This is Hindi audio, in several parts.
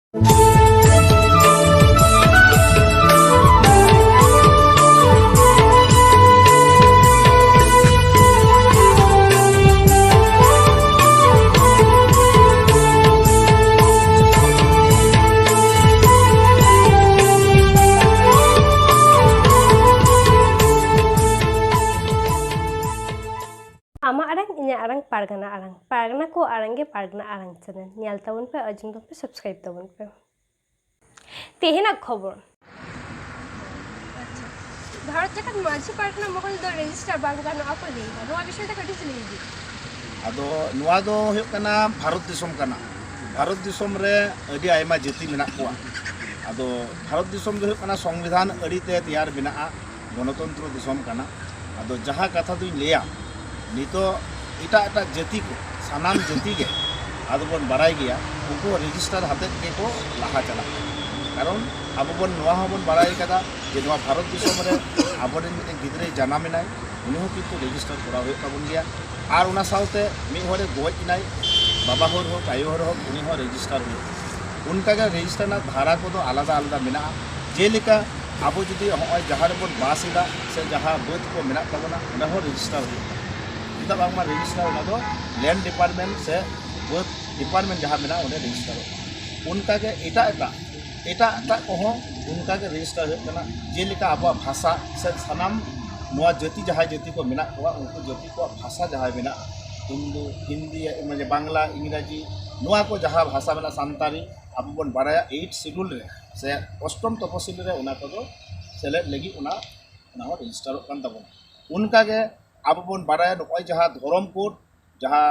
Ama arang inya arang pargana ko arange pargana arang channel nyal tabun pe ajung pe subscribe tabun pe tehina khobor Bharat जगत माझी पार्टना मोहल दो रजिस्टर बांगा नो आपो ले नो विषय ता कटी चली दी आदो नुआ दो हुयो कना भारत दिसम रे अडी आयमा जति मेना कोआ आदो भारत दिसम दो हुयो कना संविधान अडी ते तैयार बिनाआ गणतंत्र दिसम कना आदो जहा कथा दुई लेया नितो इटा इटा जति को सानाम जति के आदो बन बाराय गया उनको रजिस्टर हाते के को लाहा चला कारण अब बन नुआ हबन बाराय कदा जे नुआ भारत दिसम रे आबोरेन मिटे गिदरे जानामिनाय उनि हो किन्तु रजिस्टर करा हुयो ताबन गया और उना साउते मी होरे गोज इनाय बाबा होर हो आयो होर हो उनि हो रजिस्टर हुयो उनका के रजिस्टर ना धारा को तो आलादा आलादा मेना जेलिका आबो जुदी होय जहार बन बासिदा से जहा बोध को मेना ताबना उना हो रजिस्टर हुयो इदा बांगमा रजिस्टर उना दो लैंड डिपार्टमेंट से बोध डिपार्टमेंट जहा मेना उने रजिस्टर उनका के एटा को हो उनका के रजिस्टर हुयो कना जेलिका आबो भाषा से सनाम नुआ जाति जहां जाति को मेना कोआ उनको जाति को भाषा जहां मेना हिंदी माने बांग्ला इंग्राजी नुआ को जहां भाषा मेना सांतारी अब बन बाराया 8 शेड्यूल रे से अष्टम तपसिल रे उना को सेलेक्ट लगी उना हो रजिस्टर कान तबन उनका के अब बन बाराया नय जहां धर्म कोड जहां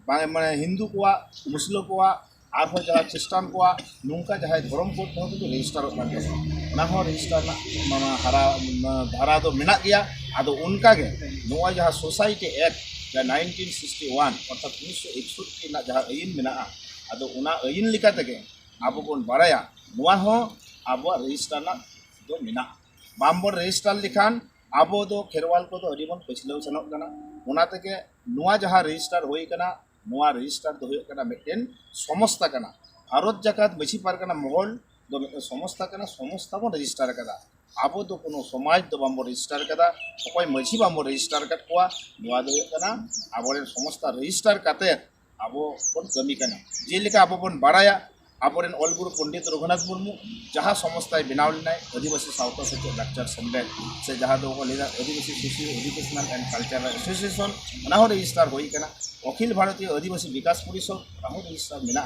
माने हिंदू कोआ मुस्लिम कोआ और हो जहां क्रिश्चियन कोआ नुंका जहां धर्म कोड को रजिस्टर कान तबन ना हो रजिस्टर ना मामा हरा धारा तो मेना गया आदो उनका के नोआ जहां सोसाइटी एक्ट 1961 अर्थात 1961 ना जहां आईन मेना आदो उना आईन लिका तके आबो बन बाराया नोआ हो आबो रजिस्टर ना दो मेना बामबो रजिस्टर लिखान आबो दो खेरवाल को तो अडिबन पछलो सनक कना उना तके नोआ जहां रजिस्टर होई कना नोआ रजिस्टर दो होय कना मेटेन समस्ता कना भारत जाकात मछी पारकना महल दो मेटेन समस्ता कना समस्ता बन रजिस्टर कदा आबो दो कोनो समाज दो बामबो रजिस्टर कदा अकय मछी बामबो रजिस्टर कत कोआ नोआ दो कना आबोरे समस्ता रजिस्टर काते आबो बन कमी कना जेलिका आबो बन बाराया आबोरेन अलगुरु पंडित रघुनाथ मुर्मू जहां समस्ताय बनाव लेनाय आदिवासी साउथ सेचो लेक्चर सम्मेलन से जहां दो लेना Adivasi socio educational and cultural association ना हो रजिस्टर होई कना अखिल भारतीय आदिवासी विकास परिषद ना हो रजिस्टर मेना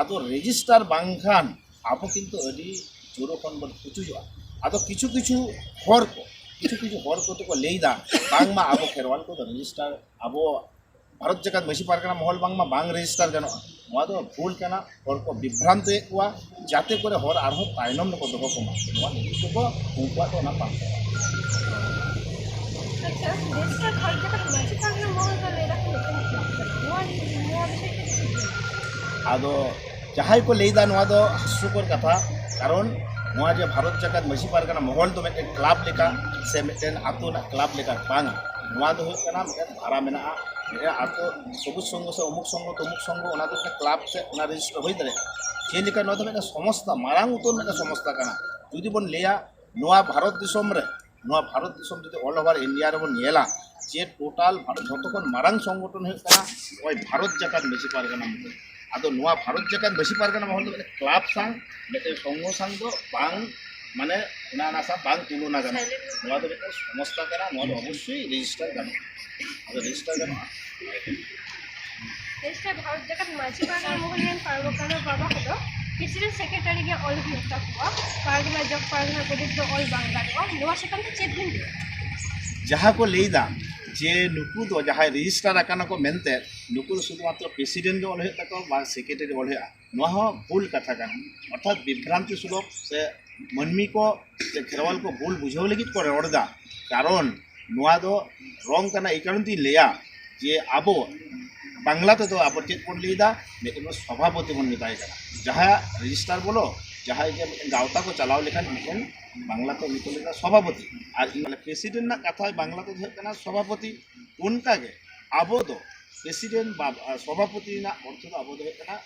आदो रजिस्टर बांखान आबो किन्तु अदि जोरो खन बन पुचुजवा आदो किछु किछु हर को तो लेदा बांगमा आबो खेरवाल को रजिस्टर आबो भारत जगत मछी पारकना महल बांगमा बांग रजिस्टर गनो नोआ दो भूल कना हर को विभ्रांत एकुआ जाते करे हर आरो तायनम को दोहो को नोआ निकु को उनका तो ना पाम अच्छा रजिस्टर भारत जगत मछी पारगना महल का लेरा नोआ विषय आदो जहाय को लेदा नोआ दो हास्यकर कथा कारण नोआ जे भारत जगत मछी पारगना महल तो मेटे क्लब लेका से मेटे आतो ना क्लब लेका बांग नोआ दो कना मेटे धारा मेना आतो सबुज संघ से अमुक संघ तमुक संघ ओना तो क्लब से ओना रजिस्टर होई दरे जेलिका नोआ दो मेटे समस्ता मारांग उतर मेटे समस्ता कना जुदी बन लेया नोआ भारत दिसम जुदी ऑल ओवर इंडिया रे बन नेला जे टोटल भारत जतखन मारांग संगठन होय कना ओय भारत जगत मछी पारगना महल आदो नोआ भारत जगत मछी पारगना महल तो क्लब सांग मेटे संघ सांग दो बांग माने ना सा बांग तुलना गना नोआ दो मेटे समस्ता कना नोआ दो अवश्य रजिस्टर गना आदो रजिस्टर गना रजिस्टर भारत जगत मछी पारगना महल रेन पारगना बाबा हदो प्रेसिडेंट सेक्रेटरी के ऑल हिस्सा हुआ पारगना जग पारगना प्रदेश दो ऑल बांगा दो नोआ सेकंड चेक दिन जहां को लेदा जे नुकु दो जहां रजिस्टर आकाना को मेनते नुकु शुधुमात्र प्रेसिडेंट जो होय तको बा सेक्रेटरी होय नोआ हो भूल कथा कान अर्थात विभ्रांति सुलभ से मनमी को से खेरवाल को भूल बुझाव लगित को रड़दा कारण नोआ दो रंग कना ए कारण ती लेया जे आबो बांग्ला तो आबो चेक कोन लेदा मेटे सभापति बन मिताय कना जहां रजिस्टर बोलो जहां जे गावता को चलाव लेखान मेटेन बांग्ला तो मितलेगा सभापति और प्रेसिडेंट ना कथा बांग्ला तो कना सभापति उनका के आबो दो प्रेसिडेंट सभापति अर्थ तो अब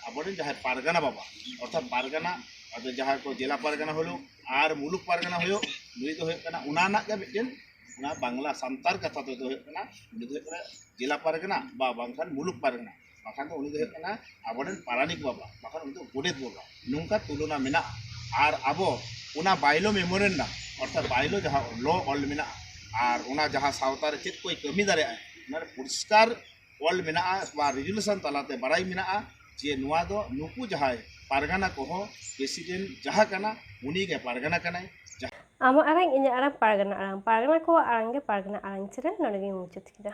अब जहाँ पारगाना बाबा अर्थात पारगाना जहाँ को जिला पारगाना हलो और मुलुक पारगाना हो नुई तो मिट्टन बांग्ला सानतार कथा तो जिला पारगाना बांखान मुलुक पारगाना बाखान तो उनी अब पारानिक बाबा बाखान उनी गोडेत बाबा नौका तुलना में और अब उना बाइलो मेमोरेंडम अर्थात बाइलो जहाँ लॉ ऑल में और उना जहाँ सावतार चेक कोई कमी दारे परिष्कार ऑल में रिजोल्यूशन तलाते बड़ाई में जे नुआ दो नुकु जहाँ पारगाना को प्रेसिडेंट जहाँ कना उनी के पारगाना कनाय आमा आरang inya arang pargana ko arang ge pargana arang cheren nodege muchut kida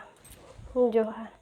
जोहार।